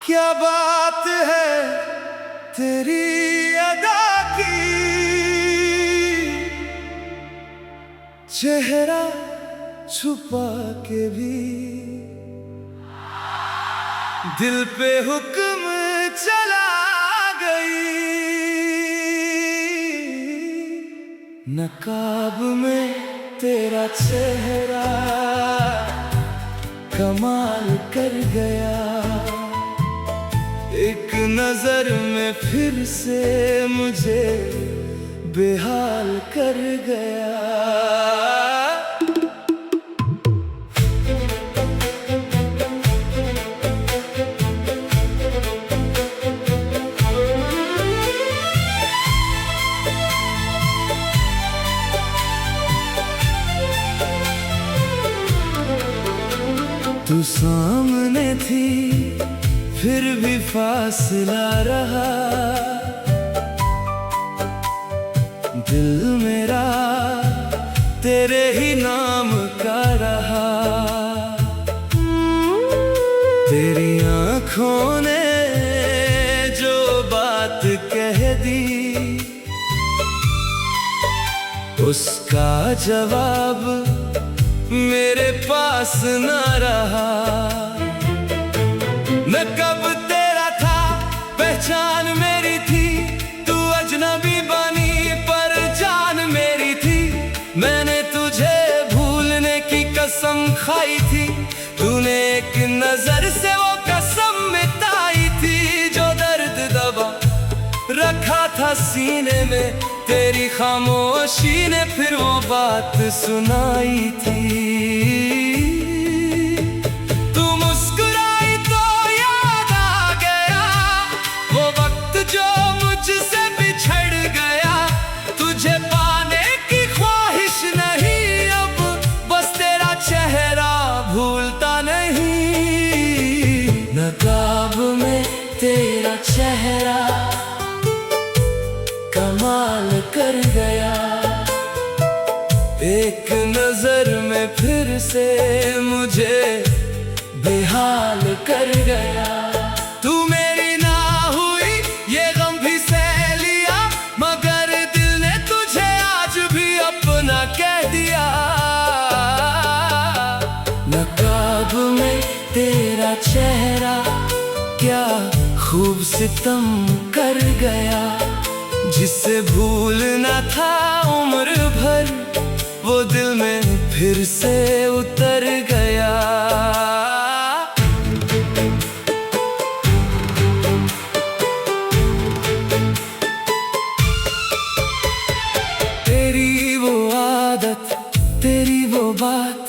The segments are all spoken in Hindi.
क्या बात है तेरी अदा की, चेहरा छुपा के भी दिल पे हुक्म चला गई। नकाब में तेरा चेहरा कमाल कर गया, एक नजर में फिर से मुझे बेहाल कर गया। तू सामने थी फिर भी फासला रहा, दिल मेरा तेरे ही नाम का रहा। तेरी आँखों ने जो बात कह दी, उसका जवाब मेरे पास न रहा। न कब तेरा था पहचान मेरी थी, तू अजनबी बनी पर जान मेरी थी। मैंने तुझे भूलने की कसम खाई थी, तूने एक नजर से वो कसम मिटाई थी। जो दर्द दबा रखा था सीने में, तेरी खामोशी ने फिर वो बात सुनाई थी। तू मुस्कुराई तो याद आ गया वो वक्त जो मुझसे बिछड़ गया। तुझे पाने की ख्वाहिश नहीं अब, बस तेरा चेहरा भूलता नहीं। नकाब में तेरा चेहरा कमाल कर गया, एक नजर में फिर से मुझे बेहाल कर गया। तू मेरी ना हुई ये गम भी सह लिया, मगर दिल ने तुझे आज भी अपना कह दिया। नकाब में तेरा चेहरा क्या खूब सितम कर गया, जिसे भूलना था उम्र भर वो दिल में फिर से उतर गया। तेरी वो आदत तेरी वो बात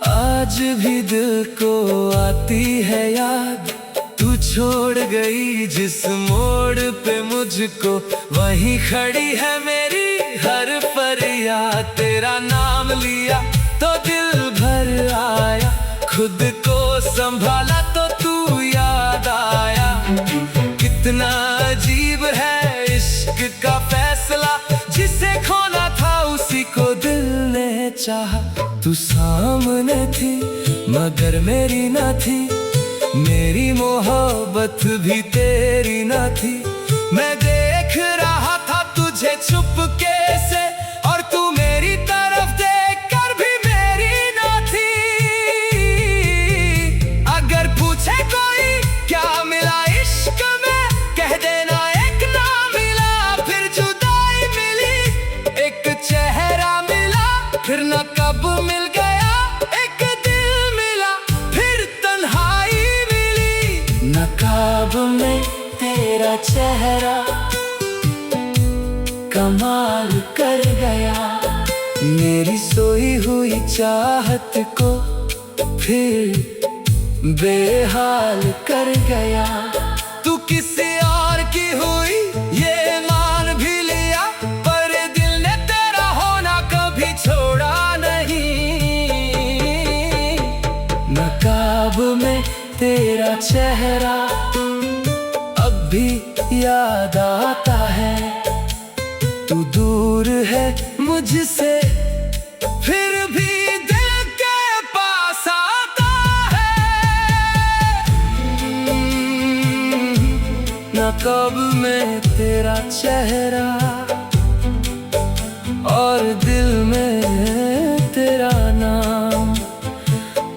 आज भी दिल को आती है याद। तू छोड़ गई जिस मोड़ पे मुझको, वहीं खड़ी है मेरी हर फरियाद। तेरा नाम लिया तो दिल भर आया, खुद को संभाला तो तू याद आया। कितना अजीब है इश्क का फैसला, जिसे खोना था उसी को दिल ने चाहा। तू सामने थी मगर मेरी न थी, मेरी मोहब्बत भी तेरी न थी। मैं देख रहा था तुझे चुपके से, और तू मेरी तरफ देख कर भी मेरी न थी। अगर पूछे कोई क्या मिला इश्क में, कह देना एक ना मिला फिर जुदाई मिली। एक चेहरा मिला फिर न कब मिल गया, एक दिल मिला फिर तन्हाई मिली। नकाब में तेरा चेहरा कमाल कर गया, मेरी सोई हुई चाहत को फिर बेहाल कर गया। तू किसी और की हुई ये मान भी लिया, पर दिल ने तेरा होना कभी छोड़ा नहीं। नकाब में तेरा चेहरा अब भी याद आता है, तू दूर है मुझसे फिर भी दिल के पास आता है। नकाब में तेरा चेहरा और दिल में तेरा नाम।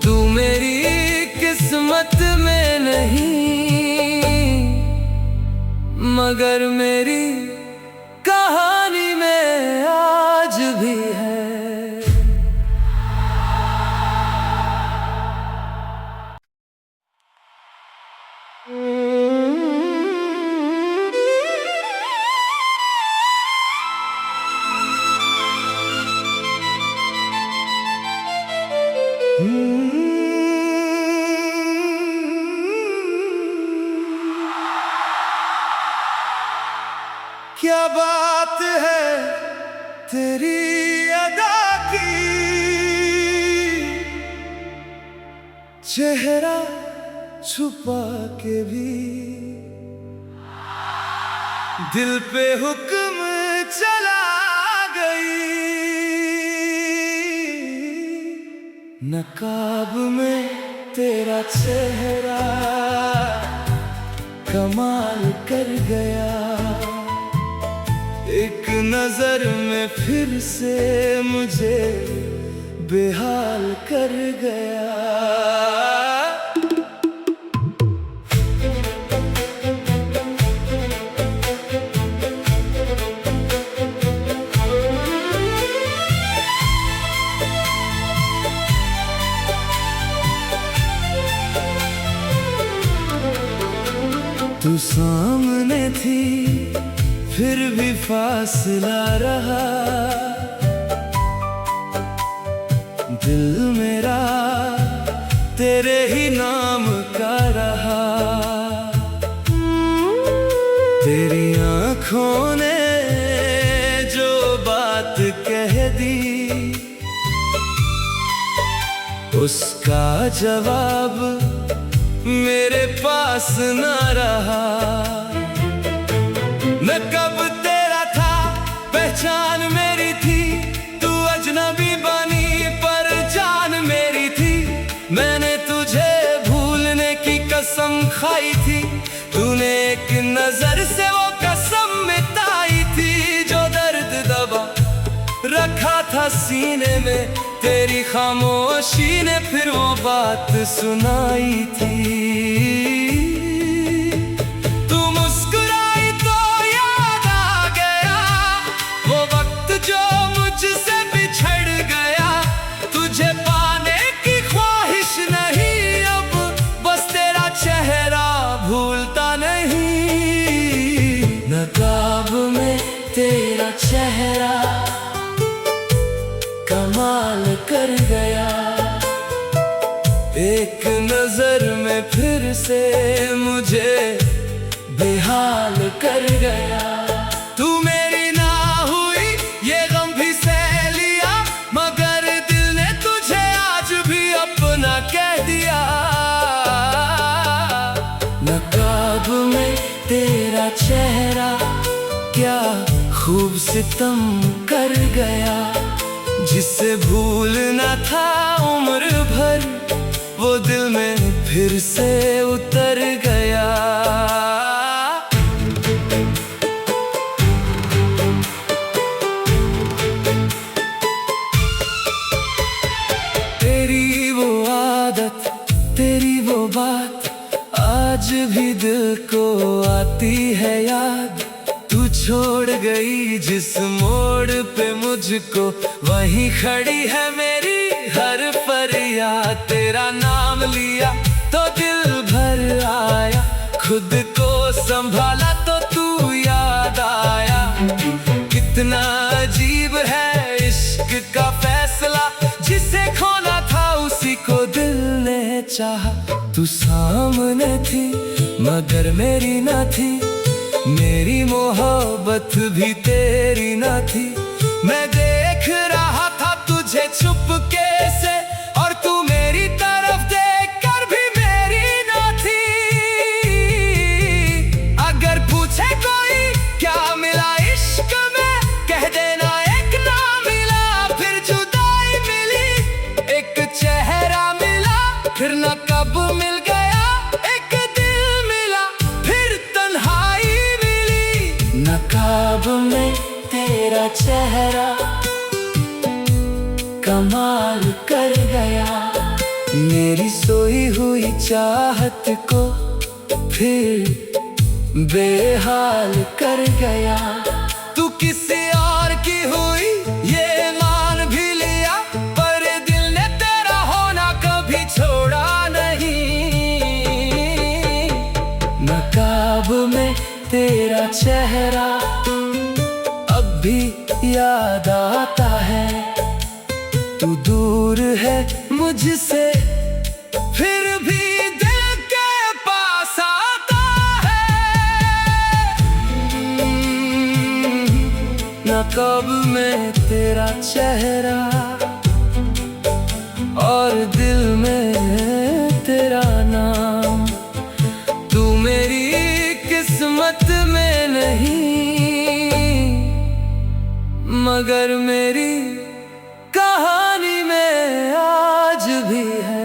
तू मेरी किस्मत में नहीं मगर मेरी कहानी में आज भी है। क्या बात है तेरी अदा की, चेहरा छुपा के भी दिल पे हुक्म चला गई। नकाब में तेरा चेहरा कमाल कर गया। एक नजर में फिर से मुझे बेहाल कर गया। तू सामने थी फिर भी फासला रहा। दिल मेरा तेरे ही नाम का रहा। तेरी आँखों ने जो बात कह दी उसका जवाब मेरे पास न रहा। मैं कब तेरा था पहचान मेरी थी, तू अजनबी बनी पर जान मेरी थी। मैंने तुझे भूलने की कसम खाई थी, तूने एक नजर से वो कसम मिटाई थी। जो दर्द दबा रखा था सीने में, तेरी खामोशी ने फिर वो बात सुनाई थी। नकाब में तेरा चेहरा कमाल कर गया। एक नजर में फिर से मुझे बेहाल कर गया। तू मेरी ना हुई ये गम भी सह लिया, मगर दिल ने तुझे आज भी अपना कह दिया। नकाब में तेरा चेहरा क्या खूब सितम कर गया। जिसे भूलना था उम्र भर वो दिल में फिर से उतर गया। तेरी वो आदत तेरी वो बात आज भी दिल को आती है याद। तू छोड़ गई जिस मोड़ पे मुझको, वहीं खड़ी है मेरी हर फरियाद। तेरा नाम लिया तो दिल भर आया, खुद को संभाला तो तू याद आया। कितना अजीब है इश्क का फैसला, जिसे खोना था उसी को दिल ने चाहा। तू सामने थी मगर मेरी ना थी, मेरी मोहब्बत भी तेरी ना थी। मैं देख रहा था तुझे चुपके से, और तू मेरी तरफ देख कर भी मेरी ना थी। अगर पूछे कोई क्या मिला इश्क में, कह देना एक ना मिला फिर जुदाई मिली। एक चेहरा मिला फिर नकाब मिल गया, एक दिल मिला फिर तन्हाई चेहरा कमाल कर गया। मेरी सोई हुई चाहत को फिर बेहाल कर गया। तू किसी और की हुई ये मान भी लिया, पर दिल ने तेरा होना कभी छोड़ा नहीं। नकाब में तेरा चेहरा अब भी याद आता है। तू दूर है मुझसे फिर भी दिल के पास आता है। नकाब में तेरा चेहरा और दिल में तेरा नाम। तू मेरी किस्मत में नहीं मगर मेरी कहानी में आज भी है।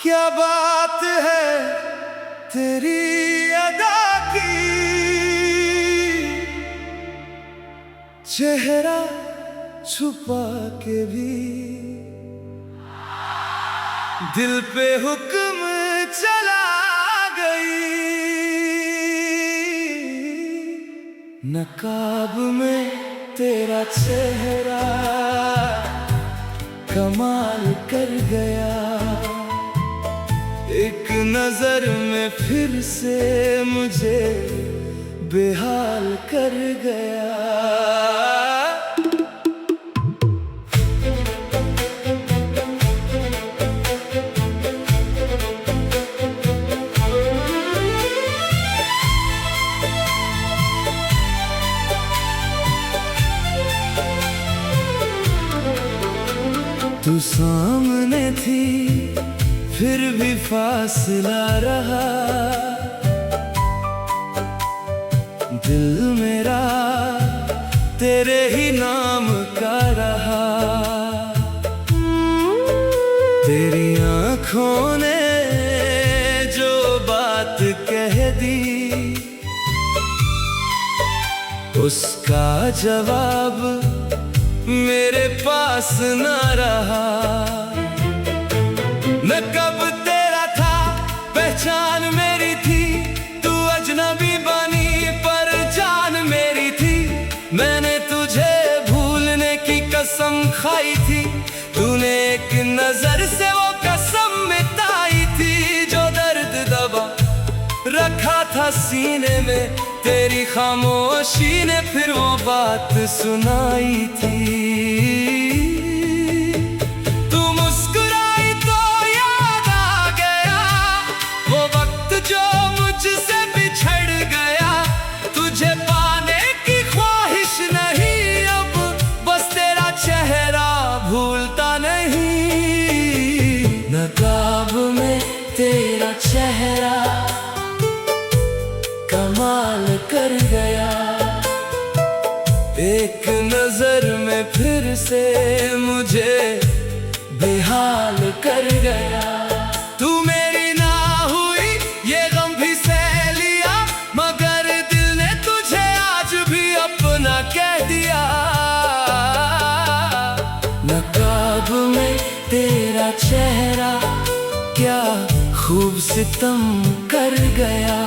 क्या बात है तेरी अदा की, चेहरा छुपा के भी दिल पे हुक्म चला गई। नकाब में तेरा चेहरा कमाल कर गया। एक नजर में फिर से मुझे बेहाल कर गया। तू सामने थी फिर भी फासला रहा। दिल मेरा तेरे ही नाम का रहा। तेरी आँखों ने जो बात कह दी उसका जवाब मेरे पास न रहा। मैं कब तेरा था पहचान मेरी थी, तू अजनबी बनी पर जान मेरी थी। मैंने तुझे भूलने की कसम खाई थी, तूने एक नजर से वो कसम मिटाई थी। जो दर्द दबा रखा था सीने में, तेरी खामोशी ने फिर वो बात सुनाई थी। जो मुझसे बिछड़ गया, तुझे पाने की ख्वाहिश नहीं अब, बस तेरा चेहरा भूलता नहीं। नकाब में तेरा चेहरा कमाल कर गया। एक नजर में फिर से मुझे बेहाल कर गया। तू मेरी ना हुई ये गम भी सह लिया, मगर दिल ने तुझे आज भी अपना कह दिया। नकाब में तेरा चेहरा क्या खूब सितम कर गया।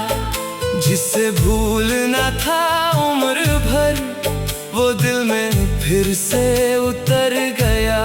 जिसे भूलना था उम्र भर, वो दिल में फिर से उतर गया।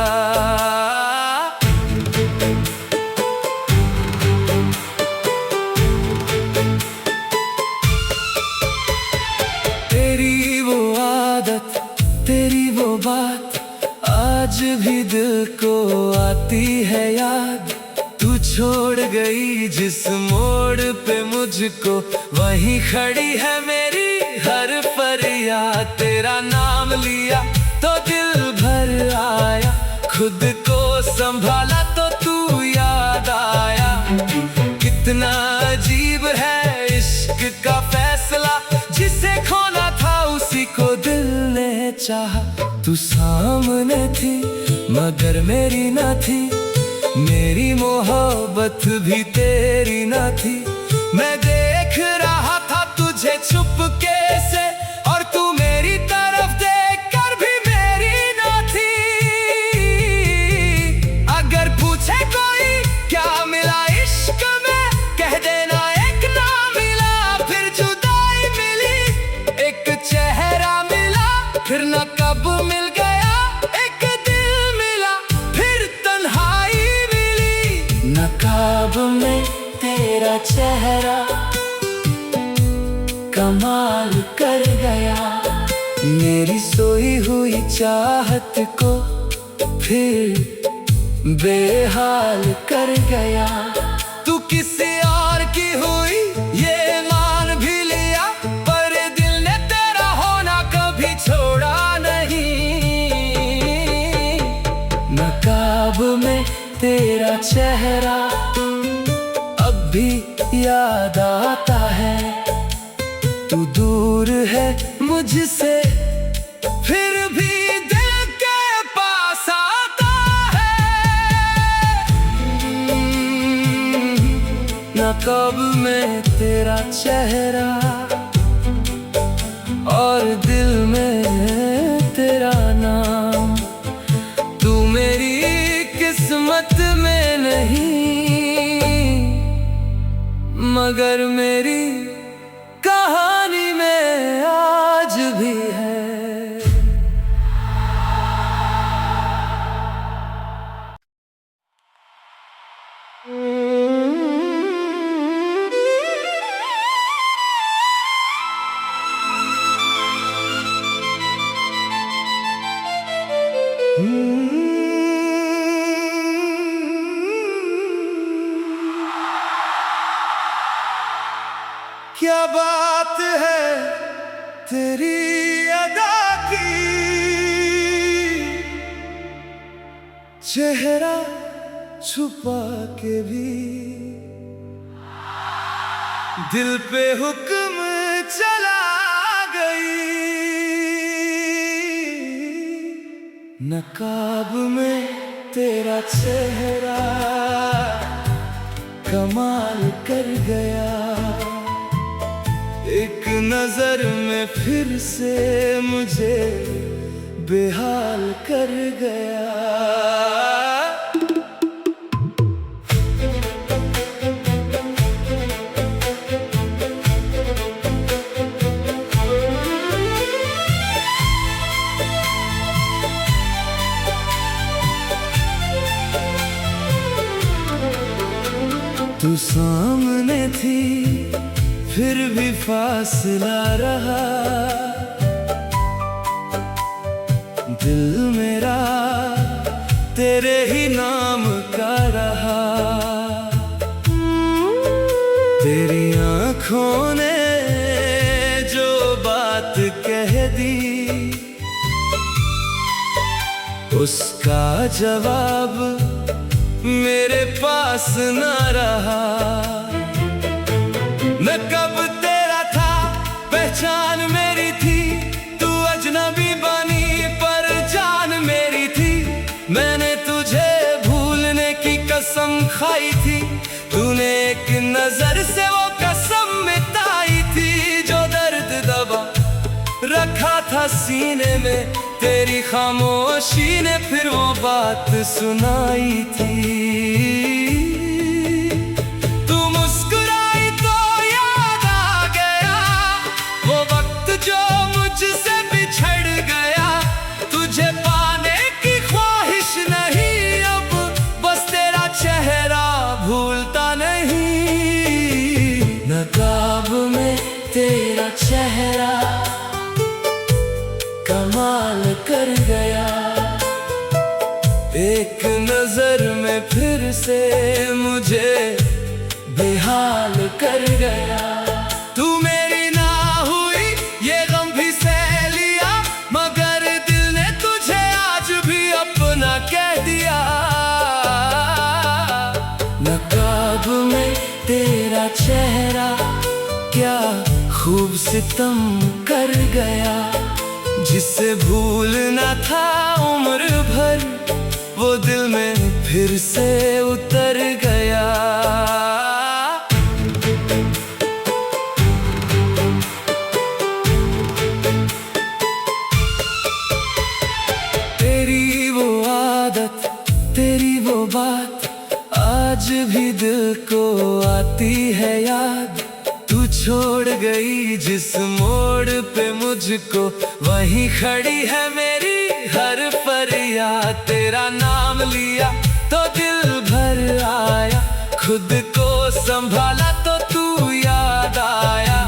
तेरी वो आदत, तेरी वो बात आज भी दिल को आती है याद। तू छोड़ गई जिस मोड़ पे मुझको, वहीं खड़ी है मेरी हर फरियाद। तेरा नाम लिया तो दिल भर आया, खुद को संभाला तो चाहा। तू सामने थी मगर मेरी ना थी, मेरी मोहब्बत भी तेरी ना थी। मैं देख रहा था तुझे चुपके से, और तू मेरी तरफ देख कर भी मेरी ना थी। अगर पूछे कोई क्या मिला इश्क में, कह देना एक ना मिला फिर जुदाई मिली। एक चेहरा मिला फिर न कब मिल गया, एक दिल मिला फिर तन्हाई मिली। नकाब में तेरा चेहरा कमाल कर गया, मेरी सोई हुई चाहत को फिर बेहाल कर गया। तू किसी और की हुई ये मान भी लिया, पर दिल ने तेरा होना कभी छोड़ा नहीं। नकाब में तेरा चेहरा अब भी याद आता है। तू दूर है मुझसे फिर भी दिल के पास आता है। नकाब में तेरा चेहरा और दिल में तेरा नाम। तू मेरी किस्मत में नहीं मगर मेरी कहानी में आज भी है। क्या बात है तेरी अदा की, चेहरा छुपा के भी दिल पे हुक्म चला गई। नकाब में तेरा चेहरा कमाल कर गया, एक नजर में फिर से मुझे बेहाल कर गया। तू सामने थी फिर भी फासला रहा, दिल मेरा तेरे ही नाम का रहा। तेरी आँखों ने जो बात कह दी, उसका जवाब मेरे पास न रहा। मैं कब तेरा था पहचान मेरी थी, तू अजनबी बनी पर जान मेरी थी। मैंने तुझे भूलने की कसम खाई थी, तूने एक नजर से वो कसम मिटाई थी। जो दर्द दबा रखा था सीने में, तेरी खामोशी ने फिर वो बात सुनाई थी। तू मुस्कुराई तो याद आ गया वो वक्त जो मुझसे बिछड़ गया। तुझे पाने की ख्वाहिश नहीं अब, बस तेरा चेहरा भूलता नहीं। नकाब में तेरा चेहरा कमाल कर गया, एक नजर में फिर से मुझे बेहाल कर गया। तू मेरी ना हुई ये गम भी सह लिया, मगर दिल ने तुझे आज भी अपना कह दिया। नकाब में तेरा चेहरा क्या खूब सितम कर गया, जिसे भूलना था उम्र भर, वो दिल में फिर से उतर गया। तेरी वो आदत, तेरी वो बात आज भी दिल को आती है याद। तू छोड़ गई जिस मोड़ पे मुझको, वहीं खड़ी है मेरी हर फरियाद। तेरा नाम लिया तो दिल भर आया, खुद को संभाला तो तू याद आया।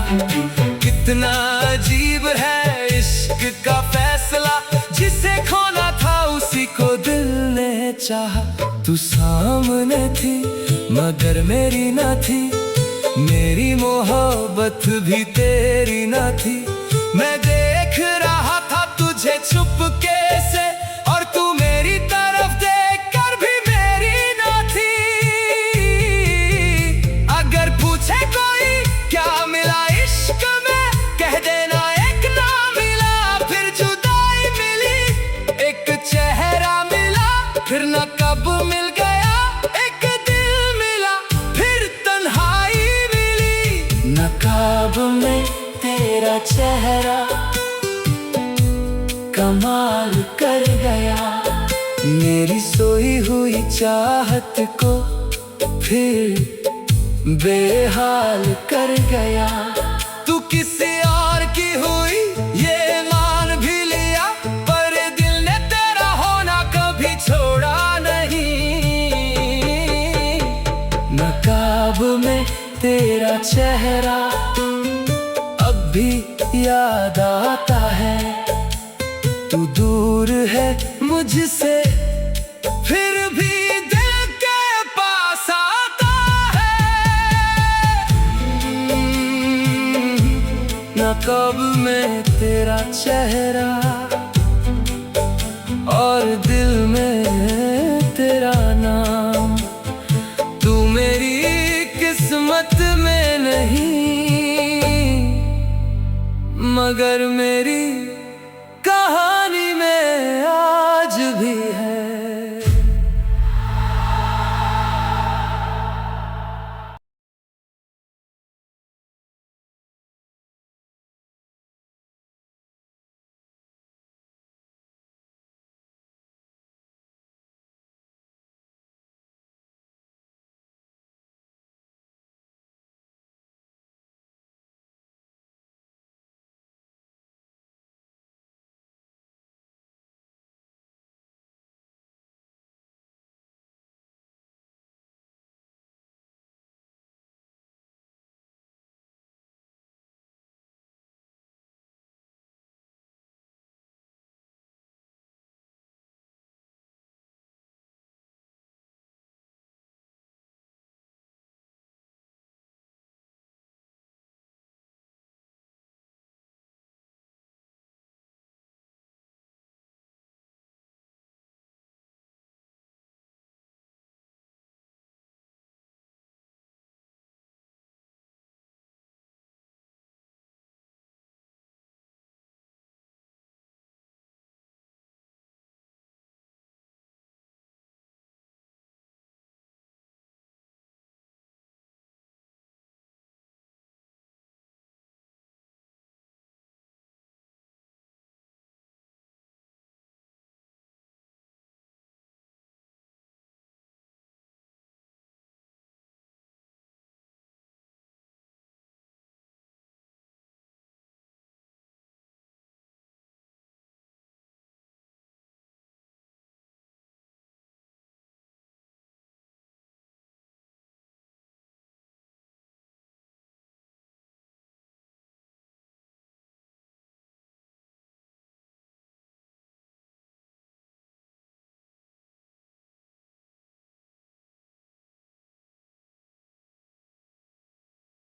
कितना अजीब है इश्क का फैसला, जिसे खोना था उसी को दिल ने चाहा। तू सामने थी मगर मेरी ना थी, मेरी मोहब्बत भी तेरी ना थी। मैं देख रहा था तुझे चुपके से, और तू मेरी तरफ देख कर भी मेरी ना थी। अगर पूछे कोई क्या मिला इश्क में, कह देना एक ना मिला फिर जुदाई मिली। एक चेहरा मिला फिर न कब मिल गया, एक दिल मिला फिर तन्हाई मिली। नकाब में तेरा चेहरा कमाल कर गया, मेरी सोई हुई चाहत को फिर बेहाल कर गया। तू किसी और की हुई ये मान भी लिया, पर दिल ने तेरा होना कभी छोड़ा नहीं। नकाब में तेरा चेहरा अब भी याद आता है। तू दूर है मुझसे फिर भी दिल के पास आता है। नकाब में तेरा चेहरा और दिल में तेरा नाम। तू मेरी किस्मत में नहीं, मगर मेरी